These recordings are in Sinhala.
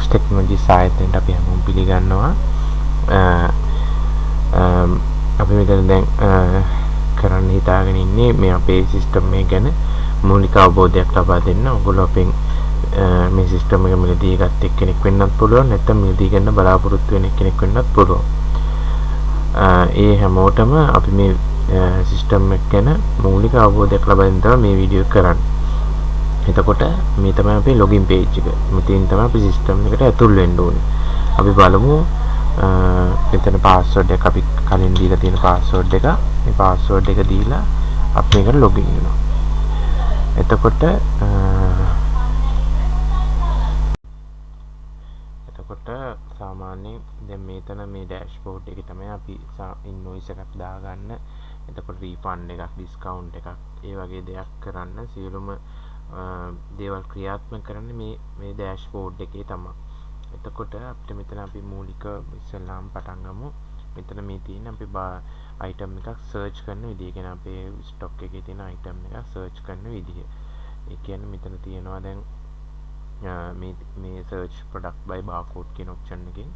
ටෙක්නොලොජි සාහිත්‍යයට අපි හැමෝම පිළිගන්නවා. අපි මෙතන දැන් කරන්න හිතාගෙන ඉන්නේ මේ අපේ සිස්ටම් එක ගැන මූලික අවබෝධයක් ලබා දෙන්න. ඔයගොල්ලෝ අපෙන් මේ සිස්ටම් එක මිලදී ගත්ත එක්කෙනෙක් වෙන්නත් පුළුවන්, නැත්නම් මිලදී ගන්න බලාපොරොත්තු වෙන කෙනෙක් වෙන්නත් පුළුවන්. ඒ හැමෝටම අපි මේ සිස්ටම් එක ගැන මූලික අවබෝධයක් ලබා දෙන්න තමයි මේ වීඩියෝ එක කරන්නේ. එතකොට මේ තමයි අපේ ලොගින් පේජ් එක. මෙතෙන් තමයි අපි සිස්ටම් එකට ඇතුල් වෙන්න ඕනේ. අපි බලමු මෙතන පාස්වර්ඩ් එක අපි කලින් දීලා තියෙන පාස්වර්ඩ් එක. මේ පාස්වර්ඩ් එක දීලා අපි මේකට ලොගින් වෙනවා. එතකොට සාමාන්‍යයෙන් දැන් මෙතන මේ ඩෑෂ්බෝඩ් එකේ තමයි අපි ඉන්වොයිස් එකක් දාගන්න. එතකොට රීෆන්ඩ් එකක්, ඩිස්කවුන්ට් එකක්, ඒ වගේ දෙයක් කරන්න සියලුම දේවල් ක්‍රියාත්මක කරන්නේ මේ ඩෑෂ්බෝඩ් එකේ තමයි. එතකොට අපිට මෙතන අපි මූලික ඉස්සෙල්ලාම පටන් ගමු. මෙතන මේ තියෙන අපි අයිටම් එකක් සර්ච් කරන විදිය. කියන්නේ අපේ ස්ටොක් එකේ තියෙන අයිටම් එකක් සර්ච් කරන විදිය. ඒ කියන්නේ මෙතන තියෙනවා දැන් මේ search product by barcode කියන option එකෙන්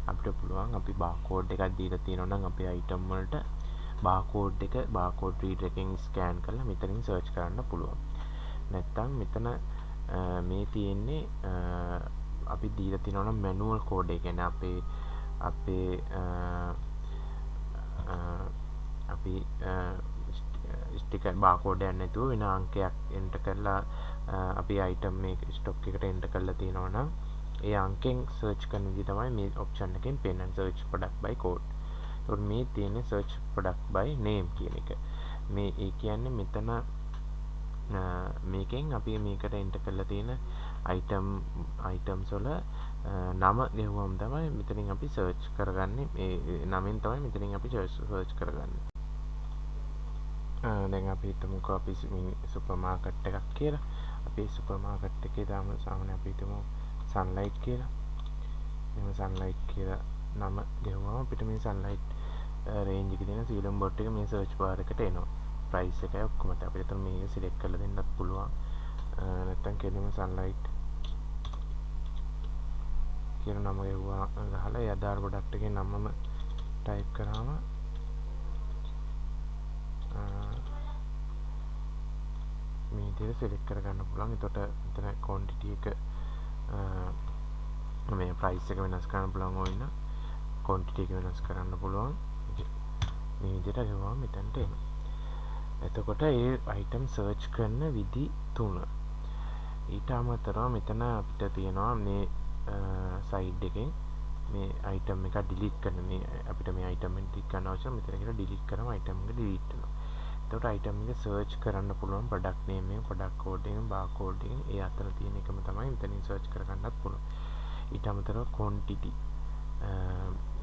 අපිට පුළුවන් අපි barcode එකක් දීලා තියෙනවා නම් අපේ item වලට barcode reader එකෙන් scan කරලා මෙතනින් search කරන්න පුළුවන්. නැත්නම් මෙතන මේ තියෙන්නේ අපි දීලා තියෙනවා නම් manual code එක. කියන්නේ අපි sticker barcode එකක් නැතුව වෙන අංකයක් enter කරලා අපි item මේ stock එකට enter කරලා තියෙනවා නම් ඒ අංකෙන් search කරන විදිහ තමයි මේ option එකෙන් පෙන්නන search product by code. ඒතකොට මේ තියෙන search product by name කියන එක. මේ ඒ කියන්නේ මෙතන මේකෙන් අපි මේකට enter කරලා තියෙන items වල නම ගෙවුවම තමයි මෙතනින් අපි search කරගන්නේ. මේ නමෙන් තමයි මෙතනින් අපි search කරගන්නේ. දැන් අපි හිතමුකෝ අපි සුපර් මාකට් එකක් කියලා. අපි සුපර් මාකට් එකේ දාම සාමාන්‍ය අපි හිතමු සන්ලයිට් කියලා. මෙහෙම සන්ලයිට් කියලා නම ගෙවුවම අපිට මේ සන්ලයිට් රේන්ජ් එකේ තියෙන සියලුම බොට් එක මේ සර්ච් බාර් එකට එනවා. ප්‍රයිස් එකයි ඔක්කොම අපිට එතන මේක සිලෙක්ට් කරලා දෙන්නත් පුළුවන්. නැත්නම් කෙලින්ම සන්ලයිට් කියන නම ගෙවුවා ගහලා ඒ අදාළ ප්‍රොඩක්ට් එකේ නමම ටයිප් කරාම මේ විදිහට සිලෙක්ට් කරගන්න පුළුවන්. එතකොට මෙතන quantity එක මේ price එක වෙනස් කරන්න පුළුවන් ඕන. quantity එක වෙනස් කරන්න පුළුවන්. මේ විදිහට ගිහුවම මෙතනට එනවා. එතකොට ඒ item search කරන විදි 3. ඊට අමතරව මෙතන අපිට තියෙනවා මේ side එකෙන් මේ item එක delete කරන මේ අපිට මේ item එක delete කරන්න අවශ්‍ය. මෙතන කියලා delete කරාම item එක delete වෙනවා. එතකොට item එක search කරන්න පුළුවන් product name එක, product code එක, barcode එක ඒ අතර තියෙන එකම තමයි මෙතනින් search කරගන්නත් පුළුවන්. ඊට අමතරව quantity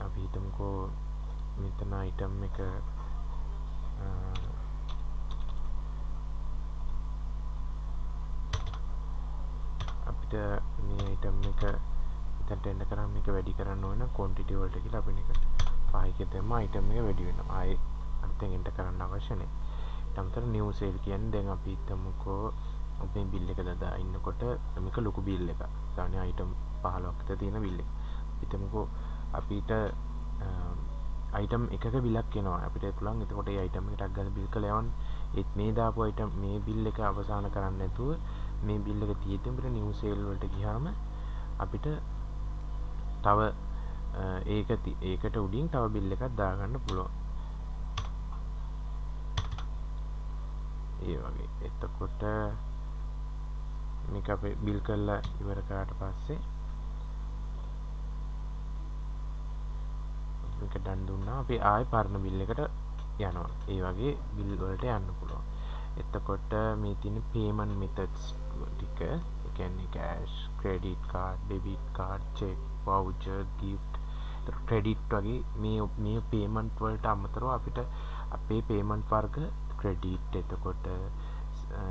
අපි හිතමුකෝ මෙතන item එක අපිට මේ item එක මෙතනට එන්න කරාම මේක වැඩි කරන්න ඕන quantity වලට කියලා අපි මේක 5 එකෙන් දැම්ම item එක වැඩි වෙනවා. ආයේ අනිතෙන් එන්න කරන්න අවශ්‍ය නැහැ. ඊටමතර new sale කියන්නේ දැන් අපි හිතමුකෝ අපි bill එක දාලා ඉන්නකොට මේක ලොකු bill එකක්. සාමාන්‍ය item 15ක් විතර තියෙන bill එක. හිතමුකෝ අපිට item එකක බිලක් එනවා. අපිට පුළුවන් එතකොට ඒ item එකට ගන්න bill කළ යවන්න. ඒත් මේ දාපු item මේ bill එක අවසන් කරන්න නැතුව මේ bill එක තියෙද්දි අපිට new sale වලට ගියාම අපිට තව ඒකට උඩින් තව bill එකක් දාගන්න පුළුවන්. ඒ වගේ. එතකොට මේක අපි bill කරලා ඉවර කරාට පස්සේ මේක done දුන්නා. අපි ආයෙ පරණ bill එකට යනවා. ඒ වගේ bill වලට යන්න පුළුවන්. එතකොට මේ තියෙන payment methods ටික, ඒ කියන්නේ cash, credit card, debit card, check, voucher, gift, credit වගේ මේ payment වලට අමතරව අපිට අපේ payment වර්ග credit එතකොට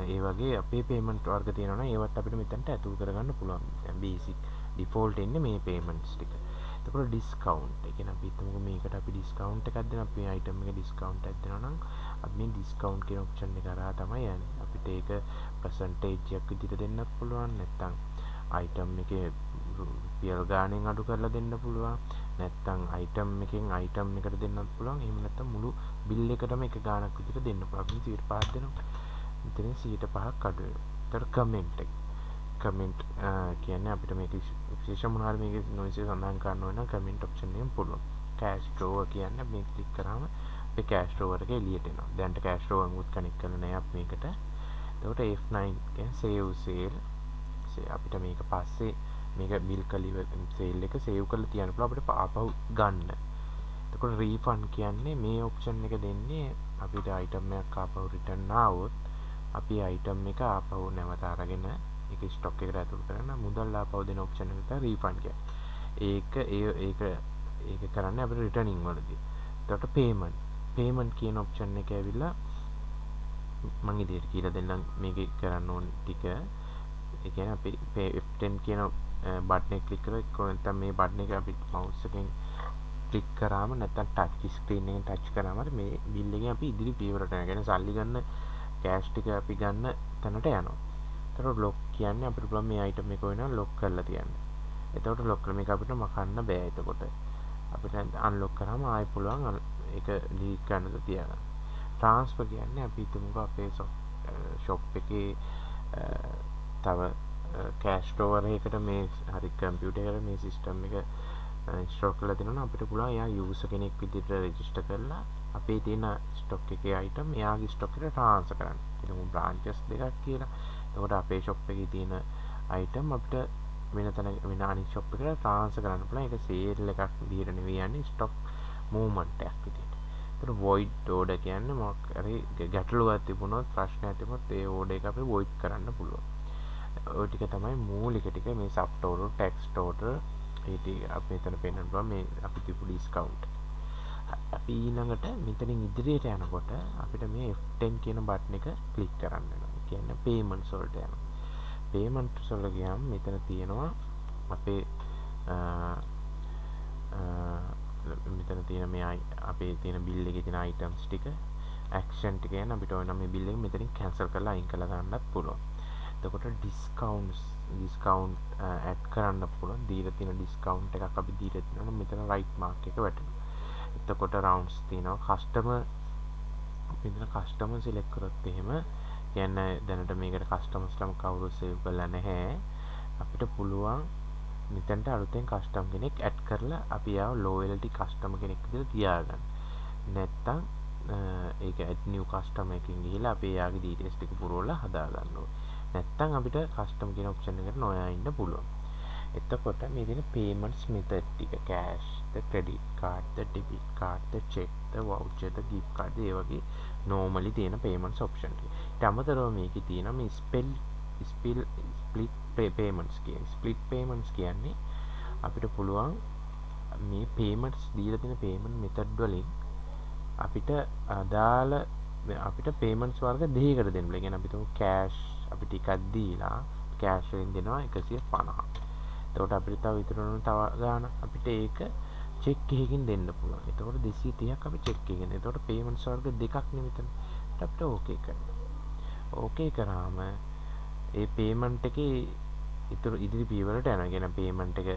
ඒ වගේ අපේ payment වර්ග තියෙනවා නම් ඒවත් අපිට මෙතනට ඇතුල් කරගන්න පුළුවන්. basic default එන්නේ මේ payments ටික. එතකොට discount. ඒ කියන්නේ අපි හිතමුකෝ මේකට අපි discount එකක් දෙනවා. අපේ item එක discount එකක් දෙනවා නම් අපි මේ discount කියන option එක කරා තමයි යන්නේ. අපිට ඒක percentage එකක් විදිහට දෙන්නත් පුළුවන්. නැත්නම් item එකේ රුපියල් ගාණෙන් අඩු කරලා දෙන්න පුළුවන්. නැත්තම් අයිටම් එකෙන් අයිටම් එකට දෙන්නත් පුළුවන්. එහෙම නැත්තම් මුළු බිල් එකටම එක ගාණක් විදිහට දෙන්න පුළුවන්. 105ක් දෙනවා. මෙතනින් 105ක් අඩු වෙනවා. ඒතර කමෙන්ට් එක. කමෙන්ට් කියන්නේ අපිට මේක විශේෂ මොනවා හරි මේකේ නොයිස් එක සඳහන් කරන්න ඕන නම් කමෙන්ට් ඔප්ෂන් එකෙන් පුළුවන්. කෑෂ් ඩ්‍රෝවර් කියන්නේ මේක ක්ලික් කරාම අපේ කෑෂ් ඩ්‍රෝවර් එක එළියට එනවා. දැන්ට කෑෂ් ඩ්‍රෝවර් මුත් කනෙක්ට් කරලා නැහැ අපි මේකට. එතකොට F9 කියන්නේ සේව් සේල්. අපිට මේක පස්සේ මේක බිල් කලිව සේල් එක සේව් කරලා තියන්න පුළුවන් අපිට ආපහු ගන්න. එතකොට රීෆන්ඩ් කියන්නේ මේ ඔප්ෂන් එක දෙන්නේ අපිට අයිටම් එකක් ආපහු රිටර්න් ආවොත් අපි අයිටම් එක ආපහු නැවත අරගෙන ඒක ස්ටොක් එකට ඇතුල් කරන මුදල් ආපහු දෙන ඔප්ෂන් එක තමයි රීෆන්ඩ් කියන්නේ. ඒක කරන්නේ අපිට රිටර්නින් වලදී. එතකොට පේමන්ට් කියන ඔප්ෂන් එක ඇවිල්ලා මම ඉදිරියට කියලා දෙන්නම් මේක කරන්න ඕන ටික. ඒ කියන්නේ අපි F10 කියන බටන් එක ක්ලික් කරලා නැත්නම් මේ බටන් එක අපි මවුස් එකෙන් ක්ලික් කරාම නැත්නම් ටච් ස්ක්‍රීන් එකෙන් ටච් කරාම මේ බිල් එකෙන් අපි ඉදිරි පියවරට යනවා. කියන්නේ සල්ලි ගන්න කෑෂ් ටික අපි ගන්න තැනට යනවා. එතකොට ලොක් කියන්නේ අපිට පුළුවන් මේ අයිටම් එක වෙනවා ලොක් කරලා තියන්න. එතකොට ලොක් කරලා මේක අපිට මකන්න බෑ. එතකොට අපිට අන්ලොක් කරාම ආයෙ පුළුවන් ඒක ඩිලීට් කරන්නද තියන්න. ට්‍රාන්ස්ෆර් කියන්නේ අපි හිතමුකෝ අපේ ෂොප් එකේ තව කෑෂ් ඩ්‍රෝවර් එකකට මේ හරි කම්පියුටර් එකට මේ සිස්ටම් එක ඉන්ස්ටෝල් කරලා දෙනවා අපිට පුළුවන් එයා යූසර් කෙනෙක් විදිහට රෙජිස්ටර් කරලා අපේ තියෙන ස්ටොක් එකේ අයිටම් එයාගේ ස්ටොක් එකට ට්‍රාන්ස්ෆර් කරන්න. හිතමු බ්‍රාන්චස් දෙකක් කියලා. එතකොට අපේ ෂොප් එකේ තියෙන අයිටම් අපිට වෙන අනිත් ෂොප් එකට ට්‍රාන්ස්ෆර් කරන්න පුළුවන්. ඒක සේල් එකක් විදිහට නෙවෙයි යන්නේ ස්ටොක් මූව්මන්ට් එකක් විදිහට. ඒතර void order කියන්නේ මොකක් හරි ගැටලුවක් තිබුණොත් ප්‍රශ්නයක් තිබුණොත් ඒ order එක අපි void කරන්න පුළුවන්. ඔය ටික තමයි මූලික ටික මේ සබ් order, text order ඒ ටික අපි මෙතන පෙන්නන්න පුළුවන් මේ අපි තිබු ඩිස්කවුන්ට්. අපි ඊළඟට මෙතනින් ඉදිරියට යනකොට අපිට මේ F10 කියන බටන් එක ක්ලික් කරන්න වෙනවා. ඒ කියන්නේ payments වලට යනවා. payments වල ගියාම මෙතන තියෙනවා අපේ මෙතන තියෙන මේ අපේ තියෙන බිල් එකේ තියෙන අයිටම්ස් ටික ඇක්ෂන් ටික යන අපිට ඕන මේ බිල් එක මෙතනින් කැන්සල් කරලා අයින් කරලා දාන්නත් පුළුවන්. එතකොට ඩිස්කවුන්ට් ඇඩ් කරන්න පුළුවන්. දීලා තියෙන ඩිස්කවුන්ට් එකක් අපි දීලා තියෙනවා. මෙතන රයිට් මාක් එක වැටෙනවා. එතකොට රවුන්ඩ්ස් තියෙනවා. කස්ටමර් සිලෙක්ට් කරොත් එහෙම කියන්නේ දැනට මේකට කස්ටමර්ස්ලම කවුරුත් සේව් කරලා නැහැ. අපිට පුළුවන් මෙතනට අලුතෙන් කස්ටම් කෙනෙක් ඇඩ් කරලා අපි ආව ලෝයල්ටි කස්ටමර් කෙනෙක් විදිහට තියාගන්න. නැත්තම් ඒක ඇඩ් නිව් කස්ටමර් එකකින් ගිහිල්ලා අපි එයාගේ ඩීටේල්ස් ටික පුරවලා හදා ගන්න ඕනේ. නැත්තම් අපිට කස්ටම් කියන ඔප්ෂන් එකට නොයා ඉන්න පුළුවන්. එතකොට මේ තියෙන payments method ටික cash, the credit card, the debit card, the check, the voucher, the gift card ඒ වගේ normally තියෙන payments option ටික. ඊට අමතරව මේකේ තියෙන මේ split payments කියන්නේ අපිට පුළුවන් මේ payments දීලා තියෙන payment method වලින් අපිට අදාළ අපිට payments වර්ග දෙකකට දෙන්න. ඒ කියන්නේ අපි තුමු cash අපි ටිකක් දීලා cash වලින් දෙනවා 150. එතකොට අපිට තව ඉතුරු වෙන තව ගාන අපිට ඒක check එකකින් දෙන්න පුළුවන්. එතකොට 230ක් අපි check එකකින්. එතකොට payments වර්ග දෙකක් නේ මෙතන. අපිට okay කරනවා. okay කරාම ඒ payment එකේ ඉදිරි පියවරට යනවා. කියන payment එක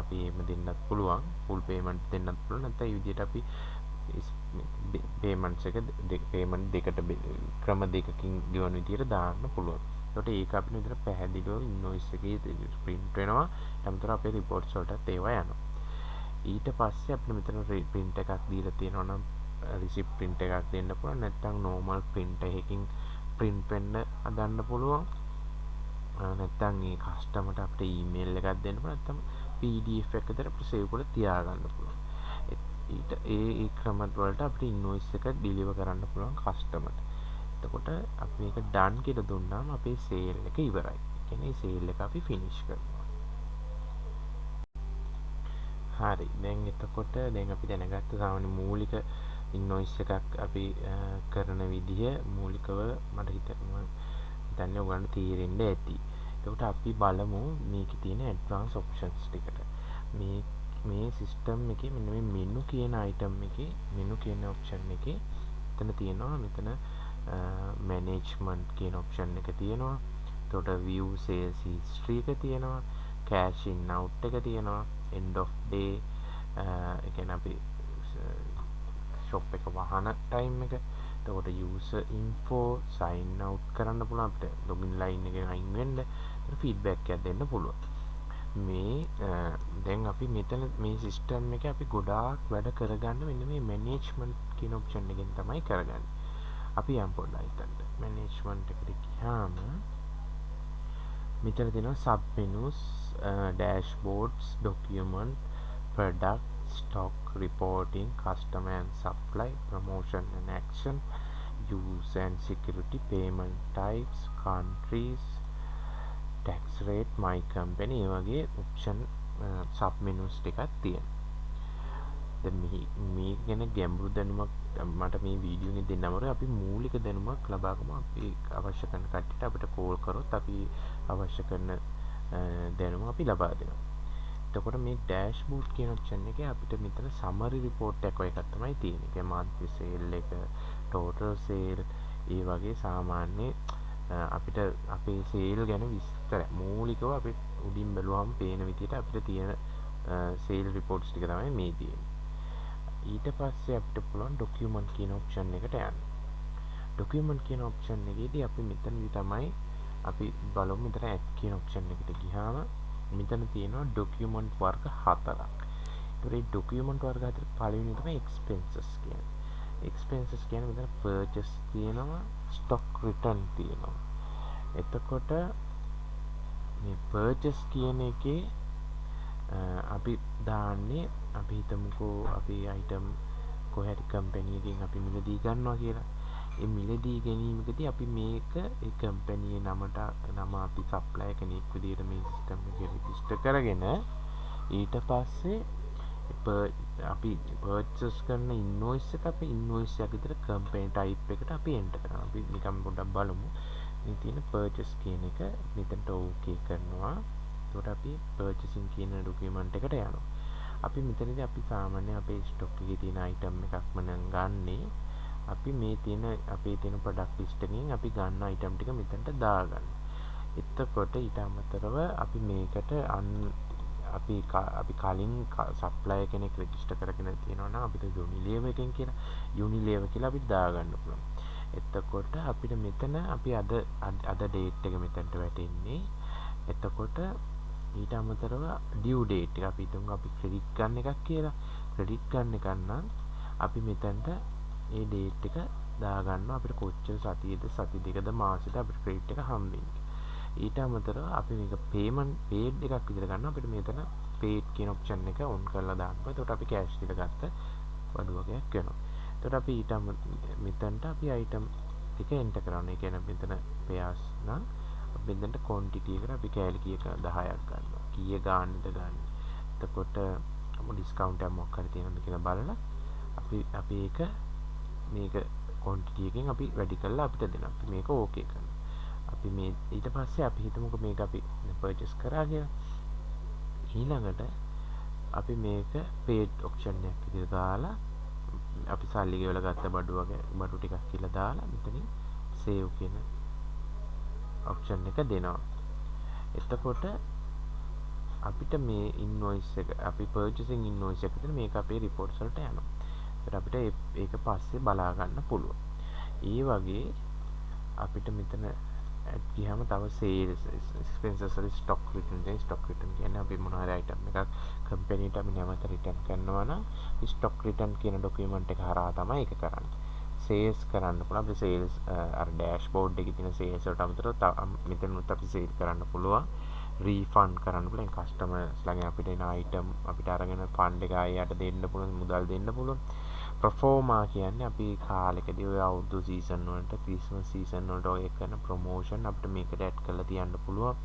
අපි එහෙම දෙන්නත් පුළුවන්. full payment දෙන්නත් පුළුවන්. නැත්නම් මේ විදිහට අපි payments එක payment දෙකට ක්‍රම දෙකකින් ගෙවන විදිහට දාන්න පුළුවන්. ඒකට ඒක අපිට විතර පැහැදිලිව invoice එකේ print වෙනවා. ඊටමතර අපේ reports වලටත් ඒවා යනවා. ඊට පස්සේ අපිට මෙතන print එකක් දීලා තියෙනවා නම් receipt print එකක් දෙන්න පුළුවන්. නැත්නම් normal print එකකින් print වෙන්න හදන්න පුළුවන්. නැත්නම් මේ කස්ටමර්ට අපිට ඊමේල් එකක් දෙන්න පුළුවන්. නැත්නම් PDF එකකට අපිට සේව් කරලා තියාගන්න පුළුවන්. ඊට ඒ ක්‍රම වලට අපිට ඉන්වොයිස් එක ඩිලිවර් කරන්න පුළුවන් කස්ටමර්ට. එතකොට අපි මේක done කියලා දුන්නාම අපේ සේල් එක ඉවරයි. ඒ කියන්නේ සේල් එක අපි ෆිනිෂ් කරනවා. හරි. දැන් එතකොට දැන් අපි දැනගත්ත සාමාන්‍ය මූලික ඉන්වොයිස් එකක් අපි කරන විදිය මූලිකව මට හිතෙනවා දැන් ඔයගොල්ලන්ට තීරෙන්න ඇති. එතකොට අපි බලමු මේකේ තියෙන ඇඩ්වාන්ස් ඔප්ෂන්ස් ටිකට. මේ සිස්ටම් එකේ මෙන්න මේ මෙනු කියන අයිටම් එකේ මෙනු කියන ඔප්ෂන් එකේ මෙතන තියෙනවා මෙතන මැනේජ්මන්ට් කියන ඔප්ෂන් එක තියෙනවා. එතකොට view sales history එක තියෙනවා. cash in out එක තියෙනවා end of day ඒ කියන්නේ අපි shop එක වහන time එක. එතකොට user info sign out කරන්න පුළුවන් අපිට login line එකෙන් අයින් වෙන්න. feedback එකක් දෙන්න පුළුවන්. මේ දැන් අපි මෙතන මේ සිස්ටම් එක අපි ගොඩාක් වැඩ කරගන්න මෙන්න මේ management කියන option එකෙන් තමයි කරගන්නේ. අපි යම් පොඩ්ඩක් හිතන්න. management එකට ගියාම මෙතන තියෙනවා sub menus, dashboards, document, product, stock, reporting, customer and supply, promotion and action, use and security, payment types, countries, tax rate, my company ඒ වගේ option sub menus ටිකක් තියෙනවා. දැන් මේ ගැන ගැඹුරු දැනුමක් මට මේ වීඩියෝ එකෙන් දෙන්න අමාරුයි. අපි මූලික දැනුමක් ලබාගමු. අපි අවශ්‍ය කරන කට්ටියට අපිට කෝල් කරොත් අපි අවශ්‍ය කරන දැනුම අපි ලබා දෙනවා. එතකොට මේ ඩෑෂ්බෝඩ් කියන ඔප්ෂන් එකේ අපිට මෙතන සමරි රිපෝට් එකක් වගේ එකක් තමයි තියෙන්නේ. ඒ monthly sale එක, total sale, ඒ වගේ සාමාන්‍ය අපිට අපේ සේල් ගැන විස්තර මූලිකව අපි උඩින් බැලුවම පේන විදිහට අපිට තියෙන සේල් රිපෝට්ස් ටික තමයි මේ තියෙන්නේ. ඊට පස්සේ අපිට පුළුවන් ડોකියුමන්ට් කියන ඔප්ෂන් එකට යන්න. ડોකියුමන්ට් කියන ඔප්ෂන් එකේදී අපි මෙතනදී තමයි අපි බලමු මෙතන ඇඩ් කියන ඔප්ෂන් එකට ගියාම මෙතන තියෙනවා ડોකියුමන්ට් වර්ග 4ක්. ඒතර මේ ડોකියුමන්ට් වර්ග 4 පළවෙනි තමයි expenses කියන්නේ. expenses කියන්නේ මෙතන purchase තියෙනවා, stock return තියෙනවා. එතකොට මේ purchase කියන එකේ අපි දාන්නේ අපි හිතමුකෝ අපි item කොහරි කම්පැනි එකකින් අපි මිලදී ගන්නවා කියලා. ඒ මිලදී ගැනීමකදී අපි මේක ඒ කම්පැනි නමට නම අපි සප්ලයි කෙනෙක් විදිහට මේ සිස්ටම් එකේ රෙජිස්ටර් කරගෙන ඊට පස්සේ අපි පර්චේස් කරන ඉන්වොයිස් එක අපි ඉන්වොයිස් එක විතර කම්පැනි ටයිප් එකට අපි එන්ටර් කරනවා. අපි නිකන් පොඩ්ඩක් බලමු. මේ තියෙන පර්චේස් කියන එක මෙතනට ඕකේ කරනවා. එතකොට අපි පර්චේසින් කියන ડોකියුමන්ට් එකට යනවා. අපි මෙතනදී අපි සාමාන්‍ය අපේ ස්ටොක් එකේ තියෙන අයිටම් එකක්ම නම් ගන්නේ. අපි මේ තියෙන අපේ තියෙන ප්‍රොඩක්ට් ලිස්ට් එකෙන් අපි ගන්න අයිටම් ටික මෙතනට දාගන්න. එතකොට ඊට අමතරව අපි මේකට අපි කලින් සප්ලයර් කෙනෙක් රෙජිස්ටර් කරගෙන තියෙනවා නම් අපිට Unilever එකෙන් කියලා Unilever කියලා අපි දාගන්න පුළුවන්. එතකොට අපිට මෙතන අපි අද ඩේට් එක මෙතනට වැටෙන්නේ. එතකොට ඊට අමතරව ඩියු ඩේට් එක අපි හිතමු අපි ක්‍රෙඩිට් ගන්න එකක් කියලා. ක්‍රෙඩිට් ගන්න එක නම් අපි මෙතනට ඒ ඩේට් එක දාගන්නවා. අපිට කොච්චර සතියේද සති දෙකද මාසෙද අපිට ක්‍රෙඩිට් එක හම්බෙන්නේ. ඊට අමතරව අපි මේක පේඩ් එකක් විදිහට ගන්නවා. අපිට මෙතන පේඩ් කියන ඔප්ෂන් එක ඔන් කරලා දානවා. එතකොට අපි කෑෂ් ටික ගත්ත වඩු වගේක් වෙනවා. එතකොට අපි ඊට මෙතනට අපි අයිටම් ටික එන්ටර් කරනවා. ඒ කියන්නේ මෙතන පෙයාස් නම් මෙතනට ක්වොන්ටිටි එකට අපි කෑලි කීයක 10ක් ගන්නවා. කීය ගන්නද ගන්න. එතකොට ඩිස්කවුන්ට් එකක් මොකක් හරි තියෙනවද කියලා බලලා අපි ඒක මේක ක්වොන්ටිටි එකෙන් අපි වැඩි කරලා අපිට දෙනවා. අපි මේක ඕකේ කරනවා. අපි මේ ඊට පස්සේ අපි හිතමුකෝ මේක අපි පර්චේස් කරා කියලා. ඊළඟට අපි මේක paid option එකක් විදිහට දාලා අපි සල්ලි ගෙවලා ගත්ත බඩු ටිකක් කියලා දාලා මෙතනින් save කියන option එක දෙනවා. එතකොට අපිට මේ invoice එක අපි purchasing invoice එක විතර මේක අපේ reports වලට යනවා. ඒත් අපිට ඒක පස්සේ බලා ගන්න පුළුවන්. ඒ වගේ අපිට මෙතන ගියාම තව sales expenses වල stock return කියන්නේ අපි මොන හරි item එකක් කම්පැනිට අපි නැවත return කරනවා නම් stock return කියන document එක හරහා තමයි ඒක කරන්නේ. sales කරන්න පුළුවන්. අපි sales අර dashboard එකේ තියෙන sales වලට අමතරව මෙතනත් අපි sale කරන්න පුළුවන්. refund කරන්න පුළුවන්. customers ළඟින් අපිට එන item අපිට අරගෙන fund එක ආයෙත් දෙන්න පුළුවන්, මුදල් දෙන්න පුළුවන්. ප්‍රොෆෝමා කියන්නේ අපි කාලෙකදී ඔය අවුරුදු සීසන් වලට ක්‍රිස්මස් සීසන් වලට ඔය කරන ප්‍රොමෝෂන් අපිට මේකට ඇඩ් කරලා තියන්න පුළුවන්.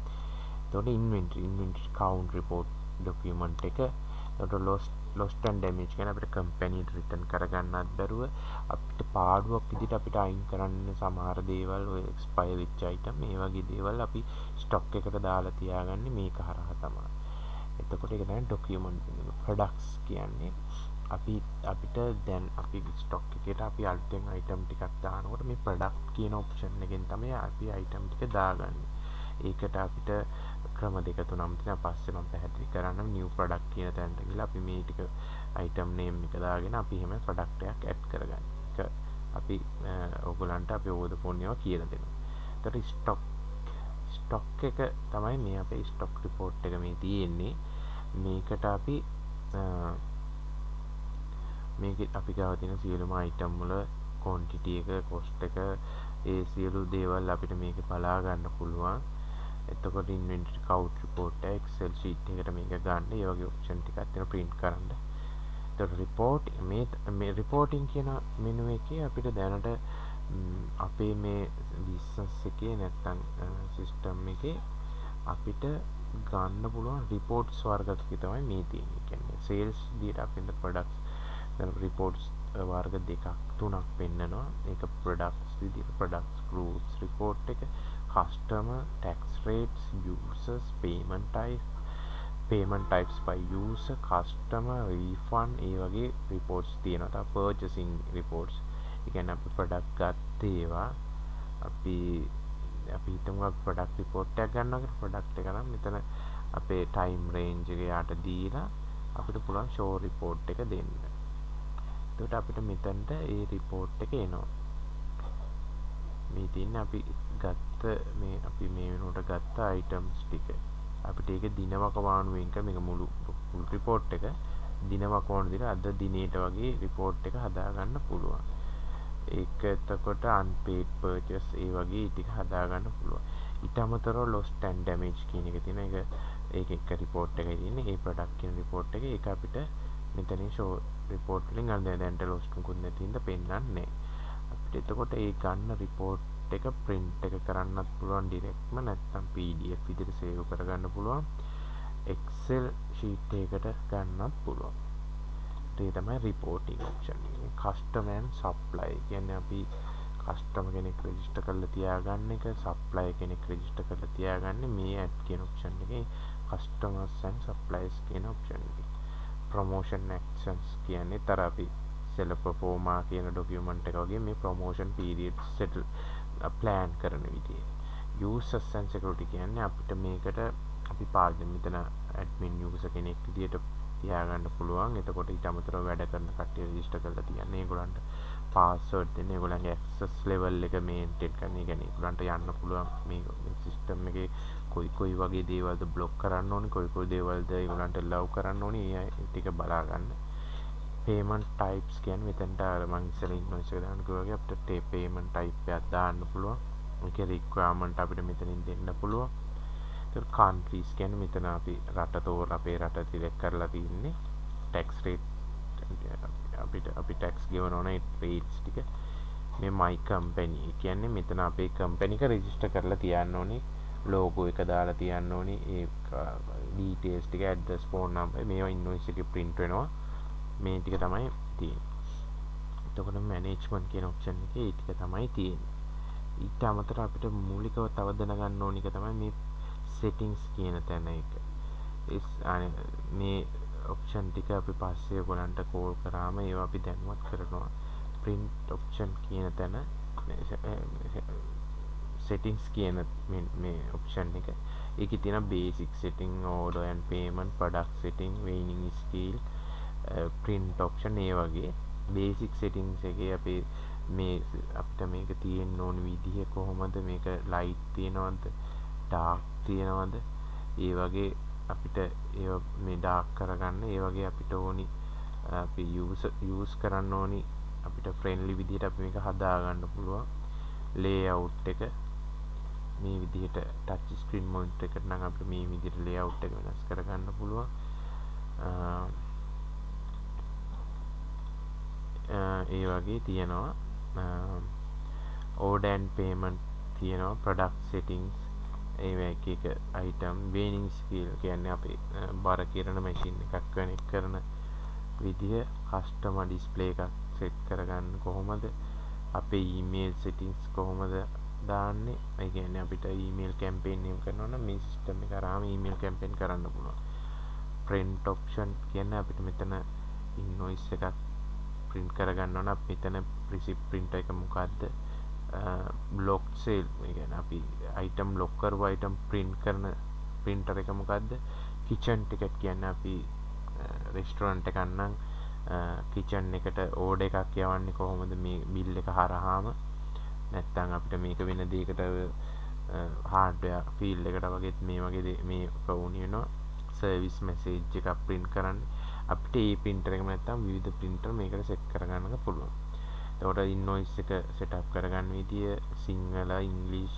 එතකොට ඉන්වෙන්ටරි කවුන්ට් රිපෝට් ડોකියුමන්ට් එක. එතකොට lost and damage කියන්නේ අපිට කම්පැනිට රිටර්න් කරගන්නත් බැරුව අපිට පාඩුවක් විදිහට අපිට අයින් කරන්න සමහර දේවල් ඔය එක්ස්පයර් වෙච්ච අයිටම් මේ වගේ දේවල් අපි ස්ටොක් එකට දාලා තියාගන්නේ මේක හරහා තමයි. එතකොට ඒක තමයි ડોකියුමන්ට් ප්‍රොඩක්ට්ස් කියන්නේ. අපිට දැන් අපි ස්ටොක් එකට අපි අලුතෙන් අයිටම් ටිකක් දානකොට මේ ප්‍රොඩක්ට් කියන ඔප්ෂන් එකෙන් තමයි අපි අයිටම් ටික දාගන්නේ. ඒකට අපිට ක්‍රම දෙක තුනක් තියෙනවා. පස්සේ මම පැහැදිලි කරන්නම් new product කියන තැනට ගිහලා අපි මේ ටික item name එක දාගෙන අපි එහෙම product එකක් add කරගන්න. ඒක අපි ඔයගලන්ට අපි ඕද පොන්නේවා කියලා දෙනවා. එතකොට stock එක තමයි මේ අපේ stock report එක මේ තියෙන්නේ. මේකට අපි මේක අපි ගාව තියෙන සියලුම item වල quantity එක cost එක ඒ සියලු දේවල් අපිට මේක බලා ගන්න පුළුවන්. එතකොට inventory count report එක excel sheet එකට මේක ගන්න. ඒ වගේ option ටිකක් තියෙනවා print කරන්න. එතකොට report මේ reporting කියන menu එකේ අපිට දැනට අපේ මේ business එකේ නැත්තම් system එකේ අපිට ගන්න පුළුවන් reports වර්ග ටික තමයි මේ තියෙන්නේ. කියන්නේ sales data අපිට products reports වර්ග දෙකක් තුනක් පෙන්නනවා. ඒක products විදිහට products groups report එක, customer, tax rates, users, payment types by user, customer, refund ඒ වගේ reports තියෙනවා. තව purchasing reports. ඒ කියන්නේ අපි product ගත්ත ඒවා අපි හිතමු අපි product report එකක් ගන්නවා කියලා. product එක නම් මෙතන අපේ time range එක යට දීලා අපිට පුළුවන් show report එක දෙන්න. එතකොට අපිට මෙතනට ඒ report එක එනවා. මේ තියෙන්නේ අපි ගත්ත අපි මේ වෙනකොට ගත්ත items ටික. අපිට ඒක දිනවකවානුවෙන් මේක මුළු report එක දිනවකවානු දින අද දිනේට වගේ report එක හදා ගන්න පුළුවන්. ඒක එතකොට unpaid purchase ඒ වගේ ටික හදා ගන්න පුළුවන්. ඊට අමතරව lost and damage කියන එක තියෙනවා. ඒක එක report එකයි තියෙන්නේ. ඒ product කියන report එක ඒක අපිට මෙතනින් show report වලින් ගන්න දැනට lost මුකුත් නැති හින්දා පෙන්නන්නේ නැහැ. අපිට එතකොට ඒ ගන්න report එක print එක කරන්නත් පුළුවන් directම නැත්නම් PDF විදිහට save කරගන්න පුළුවන්. Excel sheet එකකට ගන්නත් පුළුවන්. ඒ තමයි reporting option එක. customer and supply කියන්නේ අපි customer කෙනෙක් register කරලා තියාගන්න එක, supplier කෙනෙක් register කරලා තියාගන්න මේ add කියන option එකේ customers and suppliers කියන option එකේ. promotion actions කියන්නේ තර අපි seller performer කියන document එක වගේ මේ promotion period settle plan කරන විදිය. users and security කියන්නේ අපිට මේකට අපි පාවිච්චි මෙතන admin user කෙනෙක් විදියට තියාගන්න පුළුවන්. එතකොට ඊට අමතරව වැඩ කරන කට්ටිය රෙජිස්ටර් කරලා තියන්නේ. ඒගොල්ලන්ට පාස්වර්ඩ් දෙන්න, ඒගොල්ලන්ගේ ඇක්සස් ලෙවල් එක මේන්ටේන් කරන්න. ඒ කියන්නේ ඒගොල්ලන්ට යන්න පුළුවන් මේ සිස්ටම් එකේ කොයි වගේ දේවල්ද බ්ලොක් කරන්න ඕනේ, කොයි දේවල්ද ඒගොල්ලන්ට ලව් කරන්න ඕනේ, ඒ ටික බලා ගන්න. payment types කියන්නේ මෙතනට අර මං ඉස්සෙල්ලා ඉන්වොයිස් එක දාන්න කිව්වා වගේ අපිට payment type එකක් දාන්න පුළුවන්. ඒකේ requirement අපිට මෙතනින් දෙන්න පුළුවන්. countries කියන්නේ මෙතන අපි රට තෝරලා අපේ රට select කරලා තින්නේ. tax rate අපි tax ගෙවන ඕනේ rates ටික. මේ my company කියන්නේ මෙතන අපේ company එක register කරලා තියන්න ඕනේ. logo එක දාලා තියන්න ඕනේ. ඒ details ටික address phone number මේවා invoice එකේ print වෙනවා. මේ ටික තමයි තියෙන්නේ. එතකොට management කියන option එකේ ඒ ටික තමයි තියෙන්නේ. ඊට අමතරව අපිට මූලිකව තව දැනගන්න ඕන එක තමයි මේ settings කියන තැන එක. මේ option ටික අපි පස්සේ ඔයගලන්ට call කරාම ඒවා අපි දැනුවත් කරනවා. print option කියන තැන settings කියන මේ option එක. ඒකේ තියෙන basic setting, order and payment, product setting, weighing scale, print option ඒ වගේ basic settings එකේ අපි අපිට මේක තියෙන්න ඕන විදිහ කොහොමද, මේක light තියනවද, dark තියනවද, ඒ වගේ අපිට මේ dark කරගන්න ඒ වගේ අපිට ඕනි අපි use කරන්න ඕනි අපිට friendly විදිහට අපි මේක හදා ගන්න පුළුවන්. layout එක මේ විදිහට touch screen monitor එකට නම් අපිට මේ විදිහට layout එක වෙනස් කරගන්න පුළුවන්. ඒ වගේ තියෙනවා. order and payment තියෙනවා. product settings ඒ එක item, weighing scale කියන්නේ අපි බර කිරන machine එකක් කනෙක්ට් කරන විදිය, customer display එකක් set කරගන්න කොහොමද, අපේ email settings කොහොමද දාන්නේ. ඒ කියන්නේ අපිට email campaign එක කරනවා නම් මේ system එක කරාම email campaign කරන්න පුළුවන්. print option කියන්නේ අපිට මෙතන invoice එකක් print කරගන්න ඕන. අපි මෙතන receipt print එක මොකද්ද, block sale ඒ කියන්නේ අපි item lock කරපු item print කරන printer එක මොකද්ද kitchen ticket කියන්නේ අපි restaurant එකක් නම් kitchen එකට order එකක් යවන්නේ කොහොමද මේ bill එක හරහාම නැත්නම් අපිට මේක වෙන දෙයකට hardware field එකට වගේ මේ වගේ මේ වුණේ වෙනවා service message එකක් print කරන්න අපිට මේ printer එකම නැත්නම් විවිධ printer මේකට set කරගන්න පුළුවන්. එතකොට invoice එක set up කරගන්න විදිය සිංහල english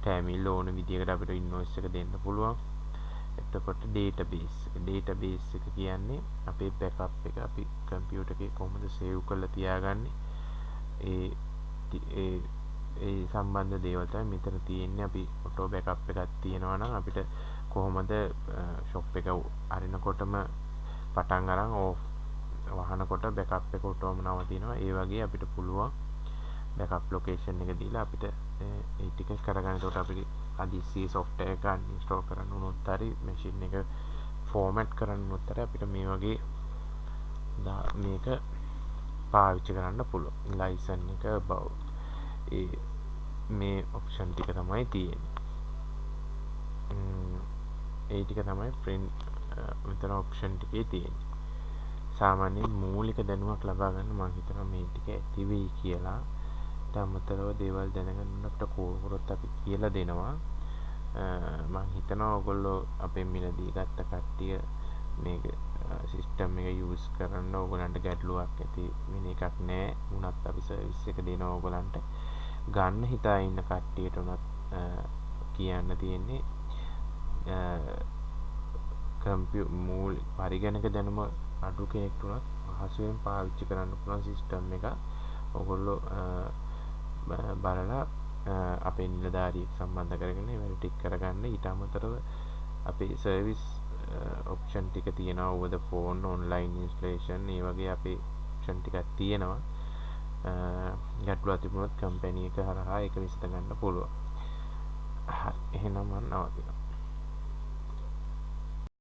tamil ඕන විදියකට අපිට invoice එක දෙන්න පුළුවන්. එතකොට database එක කියන්නේ අපේ backup එක අපි computer එකේ කොහොමද save කරලා තියාගන්නේ ඒ සම්බන්ධ දේවල් තමයි මෙතන තියෙන්නේ. අපි auto backup එකක් තියෙනවා නම් අපිට කොහොමද shop එක අරිනකොටම පටන් අරන් off වහනකොට backup එක auto නවතිනවා. ඒ වගේ අපිට පුළුවන් backup location එක දීලා අපිට ඒ ටික කරගන්න. එතකොට අපිට අදිස්සියේ software එක uninstall කරන්න උනොත් හරි machine එක format කරන්න උනොත් හරි අපිට මේ වගේ මේක පාවිච්චි කරන්න පුළුවන්. license එක බව මේ option ටික තමයි තියෙන්නේ. ඒ ටික තමයි print මෙතන option ටිකේ තියෙන්නේ. සාමාන්‍යයෙන් මූලික දැනුමක් ලබා ගන්න මම හිතනවා මේ ටික ඇති වෙයි කියලා. තමතරව දේවල් දැනගන්නට කෝරොත් අපි කියලා දෙනවා. මම හිතනවා ඔයගොල්ලෝ අපේ මිලදී ගත්ත කට්ටිය මේක සිස්ටම් එක යූස් කරන්න ඕගොල්ලන්ට ගැටලුවක් ඇති වෙන එකක් නෑ. උනත් අපි සර්විස් එක දෙනවා ඕගොල්ලන්ට. ගන්න හිතා ඉන්න කට්ටියට උනත් කියන්න තියෙන්නේ මූල පරිගණක දැනුම අඩු කෙනෙක්ට උනත් පහසුවෙන් පාවිච්චි කරන්න පුළුවන් සිස්ටම් එක. ඔයගොල්ලෝ බලලා අපේ නිලධාරියෙක් සම්බන්ධ කරගෙන ඒ වැඩ ටික කරගන්න. ඊට අමතරව අපේ සර්විස් ඔප්ෂන් ටික තියෙනවා over the phone online installation ඒ වගේ අපේ ඔප්ෂන් ටිකක් තියෙනවා. ගැටලුවක් තිබුණොත් කම්පැනි එක හරහා ඒක විසඳ ගන්න පුළුවන්. එහෙනම් මම නවතිනවා.